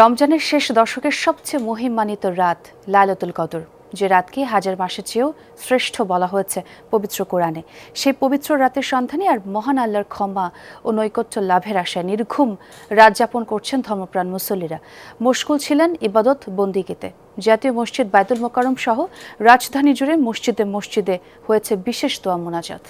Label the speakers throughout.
Speaker 1: রমজানের শেষ দশকের সবচেয়ে মহিমান্বিত রাত লাইলাতুল কদর, যে রাতকে হাজার মাসের চেয়েও শ্রেষ্ঠ বলা হয়েছে পবিত্র কোরআনে। সেই পবিত্র রাতের সন্ধানে আর মহান আল্লাহর ক্ষমা ও নৈকট্য লাভের আশায় নির্ঘুম রাত যাপন করছেন ধর্মপ্রাণ মুসল্লিরা। মশগুল ছিলেন ইবাদত বন্দিগিতে। জাতীয় মসজিদ বায়তুল মোকাররম সহ রাজধানী জুড়ে মসজিদে মসজিদে হয়েছে বিশেষ দোয়া মোনাজাত।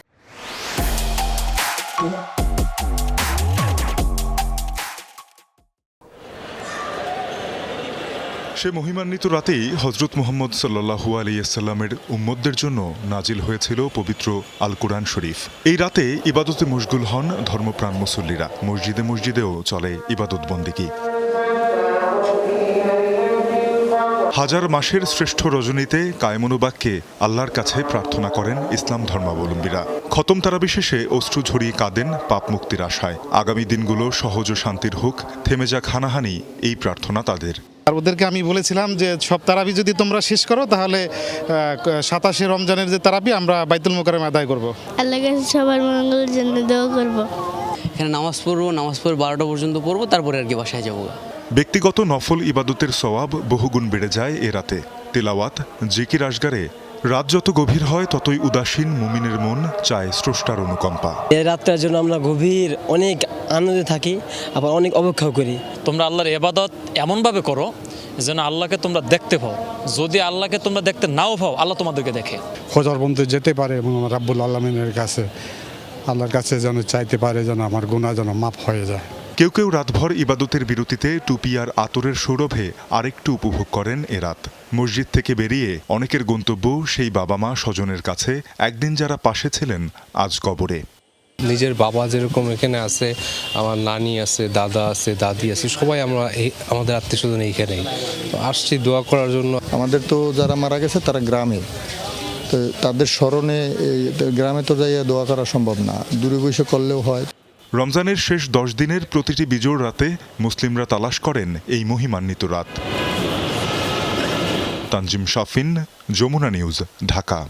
Speaker 2: সে মহিমান্বিত রাতেই হজরত মুহাম্মদ সাল্লাল্লাহু আলাইহিস-সাল্লামের উম্মতদের জন্য নাজিল হয়েছিল পবিত্র আল কুরআন শরীফ। এই রাতে ইবাদতে মশগুল হন ধর্মপ্রাণ মুসল্লিরা। মসজিদে মসজিদেও চলে ইবাদত বন্দেগী। হাজার মাসের শ্রেষ্ঠ রজনীতে কায়মনুবাক্যে আল্লাহর কাছে প্রার্থনা করেন ইসলাম ধর্মাবলম্বীরা। খতম তারাবি শেষে অশ্রু ঝরিয়ে কাঁদেন পাপ মুক্তির আশায়। আগামী দিনগুলো সহজ ও শান্তির হোক, থেমে যাক হানাহানি, এই প্রার্থনা তাদের।
Speaker 3: আর ওদেরকে আমি বলেছিলাম যে সব তারাবি যদি তোমরা শেষ করো তাহলে 27শে রমজানের যে তারাবি আমরা বাইতুল মোকাররমে আদায় করব।
Speaker 4: আল্লাহর কাছে সবার মঙ্গলের জন্য দোয়া করব।
Speaker 5: এখানে নামাজ পড়বো, নামাজ পড়ে 12টা পর্যন্ত পড়বো, তারপরে আর কি বাসায় যাবো।
Speaker 2: ব্যক্তিগত নফল ইবাদতের সওয়াব বহুগুণ বেড়ে যায় এ রাতে। তিলাওয়াত, জিকির আশগারে রাত যত গভীর হয় ততই উদাসীন মুমিনের মন চায় স্রষ্টার অনুকম্পা।
Speaker 6: এই রাতটার জন্য আমরা গভীর অনেক আনন্দে থাকি, আবার অনেক অপেক্ষাও করি।
Speaker 7: তোমরা আল্লাহর ইবাদত এমনভাবে করো যেন আল্লাহকে তোমরা দেখতে পাও। যদি আল্লাহকে তোমরা দেখতে নাও পাও, আল্লাহ তোমাদেরকে দেখে।
Speaker 8: খোঁজার পর্যন্ত যেতে পারে এবং রাব্বুল আলামিনের কাছে, আল্লাহর কাছে যেন চাইতে পারে যেন আমার গুনাহ যেন মাফ হয়ে যায়।
Speaker 2: কেউ কেউ রাতভর ইবাদতের বিরতিতে টুপি আর আতরের সৌরভে আরেকটু উপভোগ করেন এ রাত। মসজিদ থেকে বেরিয়ে অনেকের গন্তব্য সেই বাবা মা স্বজনের কাছে, একদিন যারা পাশে ছিলেন আজ কবরে।
Speaker 9: নিজের বাবা যেরকম এখানে আছে, আমার নানি আছে, দাদা আছে, দাদি আছে, সবাই আমরা আমাদের আত্মীয় স্বজন এইখানেই তো আসছি দোয়া করার জন্য।
Speaker 10: আমাদের তো যারা মারা গেছে তারা গ্রামে, তো তাদের স্মরণে গ্রামে তো যাইয়া দোয়া করা সম্ভব না, দূরে বসে করলেও হয়।
Speaker 2: রমজানের শেষ 10 দিনের প্রতিটি বিজোড় রাতে মুসলিমরা তালাশ করেন এই মহিমান্বিত রাত। তানজিম শাফিন, যমুনা নিউজ, ঢাকা।